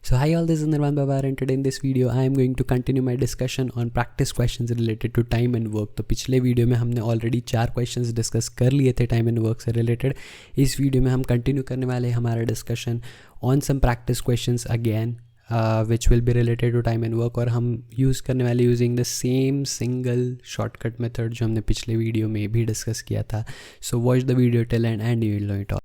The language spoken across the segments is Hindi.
So hi all, this is Nirvan Babar and today in this video I am going to continue my discussion on practice questions related to time and work. तो पिछले वीडियो में हमने ऑलरेडी 4 क्वेश्चंस डिस्कस कर लिए थे टाइम एंड वर्क से रिलेटेड. इस वीडियो में हम कंटिन्यू करने वाले हैं हमारा discussion on some practice questions again which will be related to time and work, और हम यूज़ करने वाले using the same single shortcut method जो हमने पिछले वीडियो में भी डिस्कस किया था. So watch the video till end you will know it all.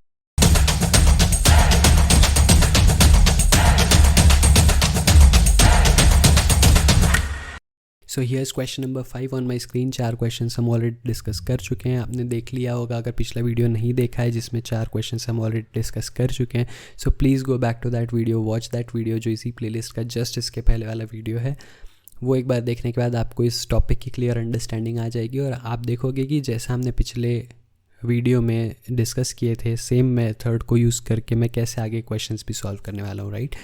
So here's question number 5 on my screen. 4 question हम ऑलरेडी डिस्कस कर चुके हैं, आपने देख लिया होगा अगर पिछला वीडियो नहीं देखा है जिसमें 4 क्वेश्चन हम ऑलरेडी डिस्कस कर चुके हैं. So please go back to that video, watch that video जो इसी प्लेलिस्ट का जस्ट इसके पहले वाला वीडियो है. वो एक बार देखने के बाद आपको इस टॉपिक की क्लियर अंडरस्टैंडिंग आ जाएगी और आप देखोगे कि जैसा हमने पिछले वीडियो में डिस्कस किए थे सेम मेथड को यूज़ करके मैं कैसे आगे क्वेश्चंस भी सॉल्व करने वाला हूँ. राइट,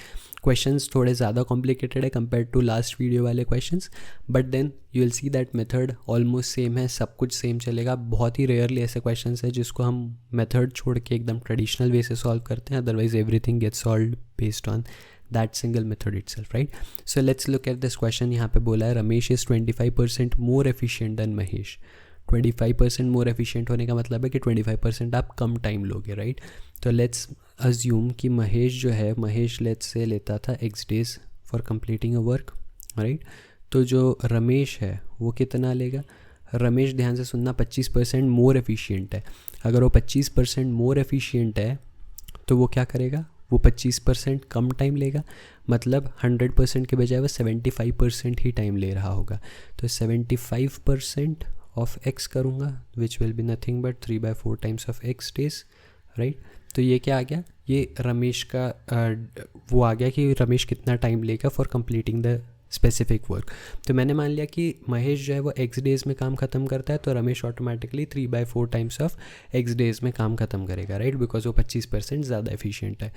क्वेश्चंस थोड़े ज़्यादा कॉम्प्लिकेटेड है कंपेयर टू लास्ट वीडियो वाले questions, but then you will see that method almost same है, सब कुछ सेम चलेगा. बहुत ही रेयरली ऐसे क्वेश्चंस है जिसको हम मेथड छोड़ के एकदम ट्रेडिशनल वे से सॉल्व करते हैं, otherwise everything gets solved based on that single method itself. Right, so let's look at this question. यहाँ पे बोला है Ramesh is 25% more efficient than Mahesh. 25% more efficient होने का मतलब है कि 25% आप कम टाइम लोगे. राइट, तो लेट्स अज्यूम कि महेश जो है, महेश लेट्स से लेता था x days for completing a work. Right, तो जो रमेश है वो कितना लेगा. रमेश ध्यान से सुनना 25% मोर एफिशिएंट है. अगर वो 25% मोर एफिशिएंट है तो वो क्या करेगा, वो 25% कम टाइम लेगा, मतलब 100% के बजाय वो 75% ही टाइम ले रहा होगा. तो 75% ऑफ x करूँगा विच will be nothing but 3/4 times of x days. Right, तो ये क्या आ गया, ये रमेश का वो आ गया कि रमेश कितना टाइम लेगा for completing the specific work. तो मैंने मान लिया कि महेश जो है वो x डेज़ में काम ख़त्म करता है, तो Ramesh automatically 3/4 times of x days में काम ख़त्म करेगा. राइट, बिकॉज वो 25% ज़्यादा एफिशिएंट है.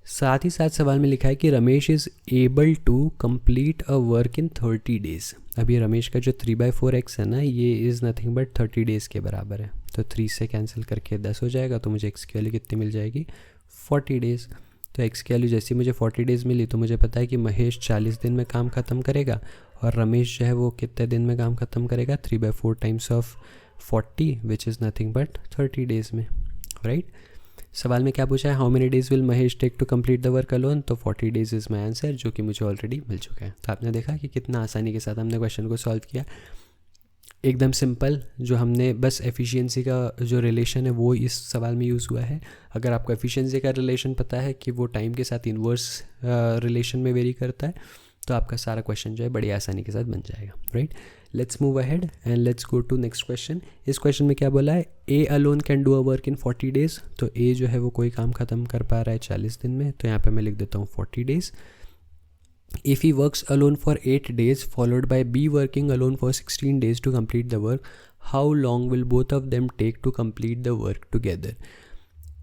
साथ ही साथ सवाल में लिखा है कि Ramesh is able to complete a work in 30 days. अभी रमेश का जो 3/4x है ना, ये इज़ नथिंग बट 30 डेज़ के बराबर है. तो 3 से कैंसिल करके 10 हो जाएगा, तो मुझे x की वैल्यू कितनी मिल जाएगी, 40 डेज़. तो x की वैल्यू जैसी मुझे 40 डेज़ मिली तो मुझे पता है कि महेश 40 दिन में काम ख़त्म करेगा और रमेश जो है वो कितने दिन में काम ख़त्म करेगा, 3/4 times of 40 which is nothing but 30 days में. राइट, सवाल में क्या पूछा है, how many days will Mahesh take to complete the work alone. तो 40 डेज़ इज़ माई आंसर, जो कि मुझे ऑलरेडी मिल चुका है. तो आपने देखा कि कितना आसानी के साथ हमने क्वेश्चन को सॉल्व किया, एकदम सिंपल. जो हमने बस एफिशिएंसी का जो रिलेशन है वो इस सवाल में यूज़ हुआ है. अगर आपको एफिशिएंसी का रिलेशन पता है कि वो टाइम के साथ इन्वर्स रिलेशन में वेरी करता है, तो आपका सारा क्वेश्चन जो है बड़ी आसानी के साथ बन जाएगा. Right, let's move ahead and let's go to next question. इस क्वेश्चन में क्या बोला है, A alone can do a work in 40 days. तो ए जो है वो कोई काम ख़त्म कर पा रहा है 40 दिन में, तो यहाँ पे मैं लिख देता हूँ 40 days. If he works alone for 8 days followed by B working alone for 16 days to complete the work, how long will both of them take to complete the work together?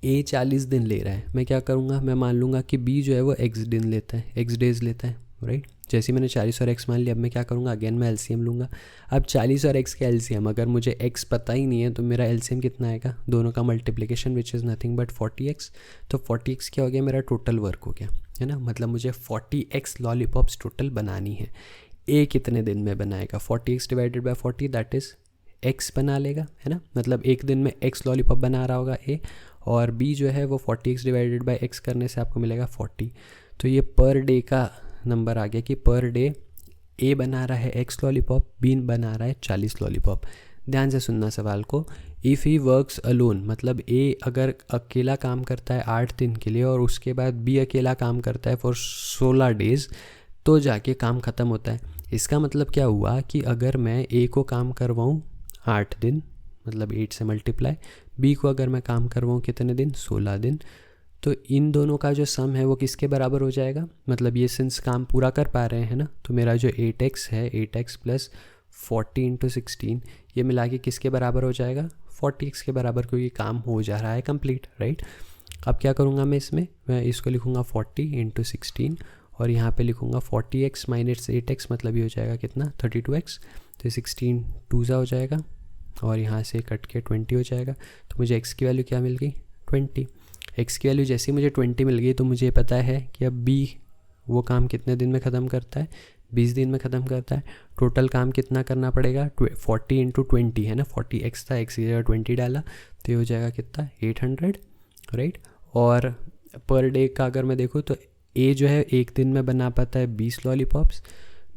A 40 दिन ले रहा है, मैं क्या करूँगा, मैं मान लूँगा कि B जो है वो x दिन लेता है, x डेज़ लेता है. राइट, जैसे मैंने 40 और x मान लिया, अब मैं क्या करूँगा, अगेन मैं LCM लूँगा. अब 40 और x का LCM, अगर मुझे x पता ही नहीं है तो मेरा LCM कितना आएगा, दोनों का multiplication which is nothing but 40x. तो 40x क्या हो गया, मेरा टोटल वर्क हो गया, है ना. मतलब मुझे 40x लॉलीपॉप्स टोटल बनानी है. A कितने दिन में बनाएगा, 40x divided by 40 that is x बना लेगा, है ना. मतलब एक दिन में x लॉलीपॉप बना रहा होगा A, और B जो है वो 40x डिवाइडेड बाय x करने से आपको मिलेगा 40. तो ये पर डे का नंबर आ गया कि पर डे A बना रहा है x लॉलीपॉप, B बना रहा है 40 लॉलीपॉप. ध्यान से सुनना सवाल को. इफ़ ही वर्क्स अलोन, मतलब A अगर अकेला काम करता है 8 दिन के लिए और उसके बाद B अकेला काम करता है फॉर 16 डेज़, तो जाके काम ख़त्म होता है. इसका मतलब क्या हुआ कि अगर मैं A को काम करवाऊँ 8 दिन, मतलब 8 से मल्टीप्लाई, B को अगर मैं काम करवाऊँ कितने दिन, 16 दिन, तो इन दोनों का जो सम है वो किसके बराबर हो जाएगा. मतलब ये सिंस काम पूरा कर पा रहे हैं ना, तो मेरा जो 8x है, 8x प्लस 40 × 16, ये मिला के किसके बराबर हो जाएगा, 40x के बराबर, क्योंकि काम हो जा रहा है कंप्लीट. राइट, अब क्या करूँगा मैं इसमें, मैं इसको लिखूँगा 40 × 16 और यहाँ पे लिखूँगा 40x माइनस 8x, मतलब ये हो जाएगा कितना, 32x. तो 16 2 हो जाएगा और यहाँ से कट के 20 हो जाएगा. तो मुझे x की वैल्यू क्या मिल गई, 20. x की वैल्यू जैसे ही मुझे 20 मिल गई तो मुझे पता है कि अब b वो काम कितने दिन में ख़त्म करता है, 20 दिन में ख़त्म करता है। टोटल काम कितना करना पड़ेगा, 40 × 20 है ना, 40x था, x की जगह 20 डाला तो ये हो जाएगा कितना, 800, राइट। और पर डे का अगर मैं देखूँ तो ए जो है एक दिन में बना पाता है 20 लॉलीपॉप्स,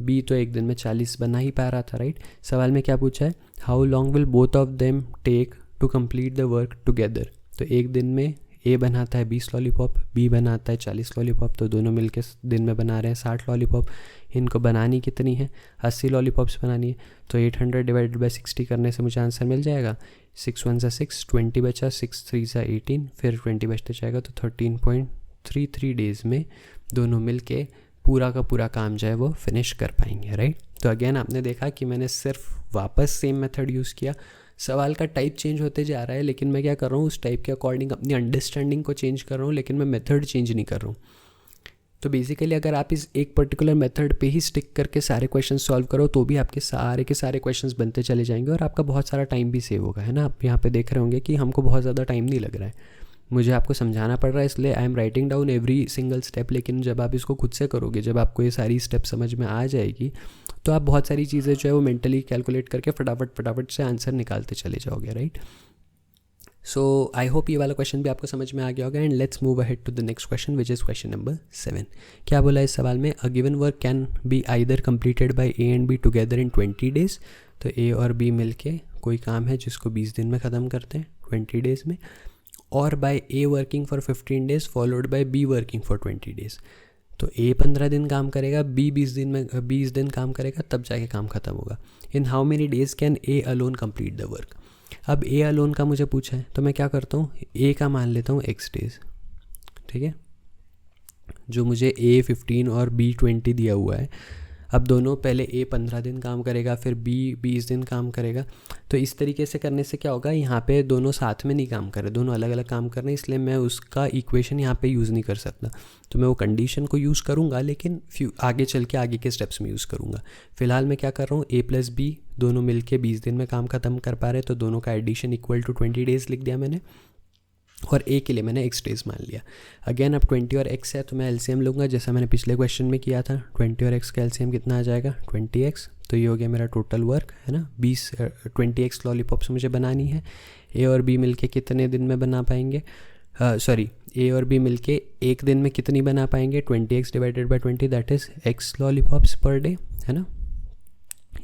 बी तो एक दिन में 40 बना ही पा रहा था, राइट। सवाल में क्या पूछा है, how long will both of them take to complete the work together. तो एक दिन में ए बनाता है 20 लॉलीपॉप, बी बनाता है 40 लॉलीपॉप, तो दोनों मिलके दिन में बना रहे हैं 60 लॉलीपॉप। इनको बनानी कितनी है, 80 लॉलीपॉप्स बनानी है। तो 800 डिवाइडेड बाई 60 करने से मुझे आंसर मिल जाएगा, 6 1 ज़ा 6, 20 बचा, 6 3 ज़ा 18, फिर 20 बचते जाएगा, तो 13.33 डेज़ में दोनों मिल के पूरा का पूरा काम जो है वो फिनिश कर पाएंगे, राइट। तो अगेन आपने देखा कि मैंने सिर्फ वापस सेम मेथड यूज़ किया। सवाल का टाइप चेंज होते जा रहा है, लेकिन मैं क्या कर रहा हूँ, उस टाइप के अकॉर्डिंग अपनी अंडरस्टैंडिंग को चेंज कर रहा हूँ, लेकिन मैं मेथड चेंज नहीं कर रहा हूँ। तो बेसिकली अगर आप इस एक पर्टिकुलर मेथड पे ही स्टिक करके सारे क्वेश्चन सॉल्व करो तो भी आपके सारे के सारे क्वेश्चंस बनते चले जाएंगे और आपका बहुत सारा टाइम भी सेव होगा, है ना। आप यहाँ पे देख रहे होंगे कि हमको बहुत ज़्यादा टाइम नहीं लग रहा है, मुझे आपको समझाना पड़ रहा है, इसलिए I am writing down every single step. लेकिन जब आप इसको खुद से करोगे, जब आपको ये सारी स्टेप समझ में आ जाएगी, तो आप बहुत सारी चीज़ें जो है वो मेंटली कैलकुलेट करके फटाफट से आंसर निकालते चले जाओगे, राइट। सो आई होप ये वाला क्वेश्चन भी आपको समझ में आ गया होगा। And let's move ahead to the next question which is question number 7। क्या बोला इस सवाल में, a given work can be either completed by A and B together in 20 days. तो ए और बी मिलके कोई काम है जिसको 20 दिन में ख़त्म करते हैं 20 डेज़ में, और by A working for 15 days followed by B working for 20 days. तो ए 15 दिन काम करेगा, बी 20 दिन काम करेगा, तब जाके काम ख़त्म होगा। In how many days can A alone complete the work. अब ए अलोन का मुझे पूछा है, तो मैं क्या करता हूँ, ए का मान लेता हूँ x डेज़, ठीक है, जो मुझे ए 15 और बी 20 दिया हुआ है। अब दोनों पहले ए 15 दिन काम करेगा, फिर बी 20 दिन काम करेगा। तो इस तरीके से करने से क्या होगा, यहाँ पे दोनों साथ में नहीं काम कर रहे, दोनों अलग अलग काम कर रहे हैं, इसलिए मैं उसका इक्वेशन यहाँ पे यूज़ नहीं कर सकता। तो मैं वो कंडीशन को यूज़ करूँगा, लेकिन आगे चल के आगे के स्टेप्स में यूज़ करूँगा। फिलहाल मैं क्या कर रहा हूँ, ए प्लस बी दोनों मिल के 20 दिन में काम ख़त्म कर पा रहे, तो दोनों का एडिशन इक्वल टू 20 डेज़ लिख दिया मैंने, और ए के लिए मैंने x डेज़ मान लिया। अगेन अब 20 और x है, तो मैं एलसीएम लूँगा, जैसा मैंने पिछले क्वेश्चन में किया था। 20 और x का एलसीएम कितना आ जाएगा, 20x। तो ये हो गया मेरा टोटल वर्क, है ना। 20x लॉलीपॉप्स मुझे बनानी है। ए और बी मिलके कितने दिन में बना पाएंगे, ए और बी मिलके एक दिन में कितनी बना पाएंगे, 20x divided by 20, that is x lollipops per day, है ना।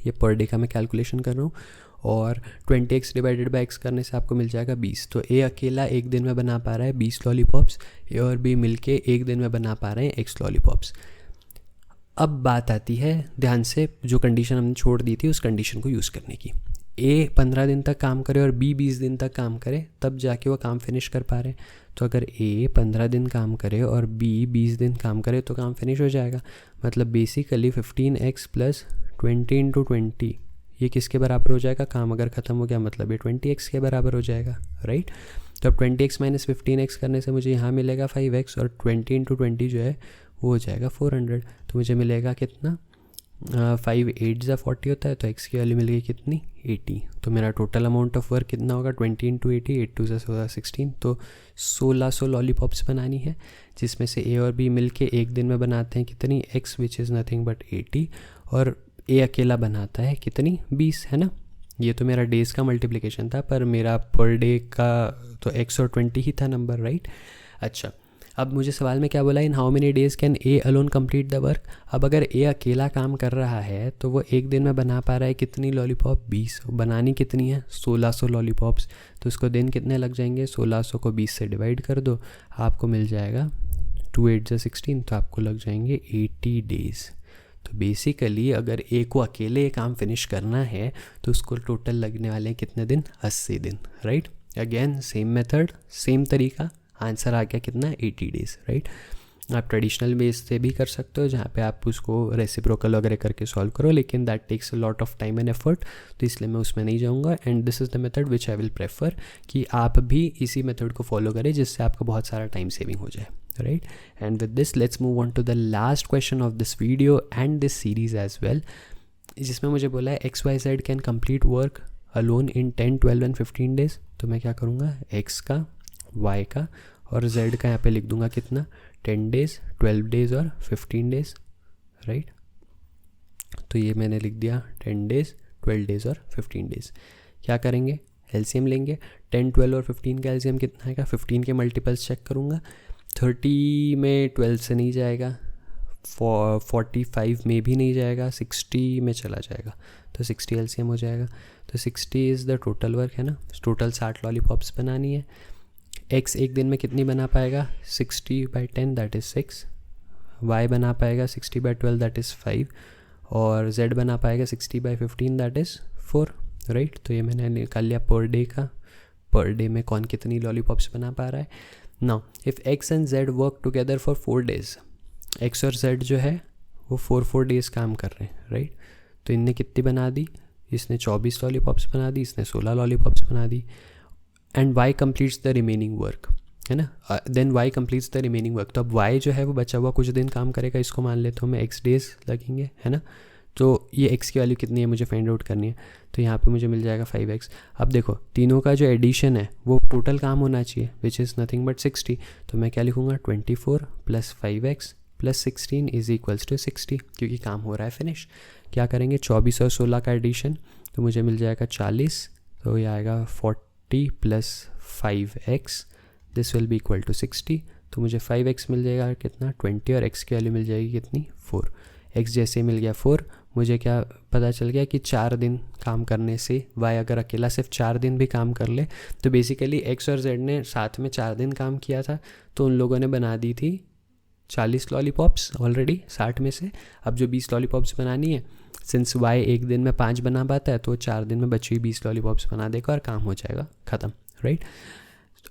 ये पर डे का मैं कैलकुलेशन कर रहा हूँ, और 20x डिवाइडेड बाई x करने से आपको मिल जाएगा 20। तो ए अकेला एक दिन में बना पा रहा है 20 लॉलीपॉप्स, ए और बी मिलके एक दिन में बना पा रहे हैं x लॉलीपॉप्स। अब बात आती है, ध्यान से, जो कंडीशन हमने छोड़ दी थी उस कंडीशन को यूज़ करने की। ए 15 दिन तक काम करे और बी 20 दिन तक काम करे, तब जाके वो काम फिनिश कर पा रहे हैं। तो अगर ए 15 दिन काम करे और बी 20 दिन काम करे तो काम फिनिश हो जाएगा। मतलब बेसिकली 15x प्लस 20 × 20 ये किसके बराबर हो जाएगा, काम अगर ख़त्म हो गया मतलब ये 20x के बराबर हो जाएगा, राइट। तो अब 20x माइनस 15x करने से मुझे यहाँ मिलेगा 5x, और 20 × 20 जो है वो हो जाएगा 400। तो मुझे मिलेगा कितना, 5 8 ज़ा 40 होता है, तो x की वैल्यू मिल गई कितनी, 80। तो मेरा टोटल अमाउंट ऑफ वर्क कितना होगा, 20 × 80, 8 2 ज़ा 16। तो 1600 लॉलीपॉप्स बनानी है, जिसमें से ए और बी मिल के एक दिन में बनाते हैं कितनी, x which is nothing but 80, और ए अकेला बनाता है कितनी, 20, है ना। ये तो मेरा डेज़ का मल्टीप्लिकेशन था, पर मेरा पर डे का तो x और 20 ही था नंबर, राइट। अच्छा, अब मुझे सवाल में क्या बोला, in how many days can A alone complete the work. अब अगर ए अकेला काम कर रहा है तो वो एक दिन में बना पा रहा है कितनी लॉलीपॉप, 20। बनानी कितनी है, 1600 लॉलीपॉप्स। तो उसको दिन कितने लग जाएंगे, 1600 को 20 से डिवाइड कर दो, आपको मिल जाएगा 2 8 ज़ा 16, तो आपको लग जाएंगे 80 डेज़। तो बेसिकली अगर ए को अकेले ये काम फिनिश करना है तो उसको टोटल लगने वाले हैं कितने दिन, 80 दिन, right. Again same method, same तरीका, आंसर आ गया कितना, 80 डेज़, राइट। आप ट्रेडिशनल बेस से भी कर सकते हो, जहाँ पे आप उसको रेसिप्रोकल वगैरह करके सॉल्व करो, लेकिन that takes a lot of time and effort, तो इसलिए मैं उसमें नहीं जाऊँगा। And this is the method which I will prefer, कि आप भी इसी मेथड को फॉलो करें, जिससे आपका बहुत सारा टाइम सेविंग हो जाए, right. And with this let's move on to the last question of this video and this series as well, जिसमें मुझे बोला है XYZ can complete work alone in 10 12 and 15 days। तो मैं क्या करूँगा, x का, y का और z का यहाँ पे लिख दूँगा कितना, 10 डेज़, 12 डेज़ और 15 डेज़, राइट। तो ये मैंने लिख दिया 10 डेज़, 12 डेज़ और 15 डेज़। क्या करेंगे, एलसीएम लेंगे। 10, 12 और 15 का एलसीएम कितना आएगा, 15 के मल्टीपल्स चेक करूँगा। 30 में 12 से नहीं जाएगा, 45 में भी नहीं जाएगा, 60 में चला जाएगा, तो 60 एलसीएम हो जाएगा। तो 60 इज़ द टोटल वर्क है ना, टोटल 60 लॉलीपॉप्स बनानी है। एक्स एक दिन में कितनी बना पाएगा, 60/10 दैट इज़ 6। वाई बना पाएगा 60/12 दैट इज़ 5। और जेड बना पाएगा 60/15 दैट इज़ 4, राइट। तो ये मैंने निकाल लिया पर डे का, पर डे में कौन कितनी लॉलीपॉप्स बना पा रहा है। Now if x and Z work together for 4 days, x और जेड जो है वो 4 डेज़ काम कर रहे हैं, राइट। तो इनने कितनी बना दी, इसने 24 लॉलीपॉप्स बना दी, इसने 16 लॉलीपॉप्स बना दी। And Y completes the remaining work, है ना। Then Y completes the remaining work. तो अब वाई जो है वो बचा हुआ कुछ दिन काम करेगा, इसको मान लेता हूँ मैं एक्स डेज़ लगेंगे, है ना। तो ये एक्स की वैल्यू कितनी है मुझे फाइंड आउट करनी है। तो यहाँ पे मुझे मिल जाएगा 5x। अब देखो तीनों का जो एडिशन है वो टोटल काम होना चाहिए, विच इज़ नथिंग बट 60। तो मैं क्या लिखूँगा, 24 + 5x + 16 इज इक्वल्स टू 60, क्योंकि काम हो रहा है फिनिश। क्या करेंगे, 24 और 16 का एडिशन, तो मुझे मिल जाएगा 40। तो ये आएगा 40 + 5x, this will be equal to 60। तो मुझे 5x मिल जाएगा कितना, 20, और x की वैल्यू मिल जाएगी कितनी, 4। x जैसे मिल गया 4, मुझे क्या पता चल गया कि 4 दिन काम करने से y अगर अकेला सिर्फ 4 दिन भी काम कर ले, तो बेसिकली x और z ने साथ में 4 दिन काम किया था, तो उन लोगों ने बना दी थी 40 लॉलीपॉप्स ऑलरेडी 60 में से। अब जो 20 लॉलीपॉप्स बनानी है, सिंस y एक दिन में 5 बना पाता है, तो 4 दिन में बची हुई 20 लॉलीपॉप्स बना देगा और काम हो जाएगा ख़त्म, राइट।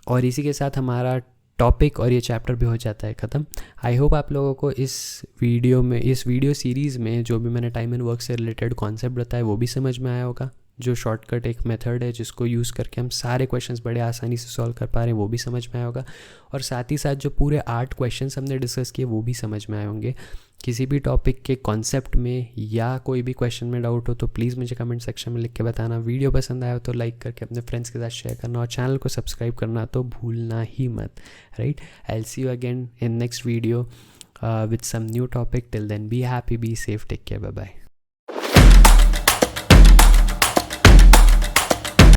और इसी के साथ हमारा टॉपिक और ये चैप्टर भी हो जाता है ख़त्म। आई होप आप लोगों को इस वीडियो सीरीज़ में जो भी मैंने टाइम एंड वर्क से रिलेटेड कॉन्सेप्ट बताया वो भी समझ में आया होगा। जो शॉर्टकट एक मेथड है जिसको यूज़ करके हम सारे क्वेश्चंस बड़े आसानी से सॉल्व कर पा रहे हैं, वो भी समझ में आया होगा। और साथ ही साथ जो पूरे 8 क्वेश्चंस हमने डिस्कस किए वो भी समझ में आए होंगे। किसी भी टॉपिक के कॉन्सेप्ट में या कोई भी क्वेश्चन में डाउट हो तो प्लीज़ मुझे कमेंट सेक्शन में लिख के बताना। वीडियो पसंद आया हो तो लाइक करके अपने फ्रेंड्स के साथ शेयर करना, और चैनल को सब्सक्राइब करना तो भूलना ही मत, right. I will see you again in next video with some new topic. Till then, be happy, be safe, take care, bye bye.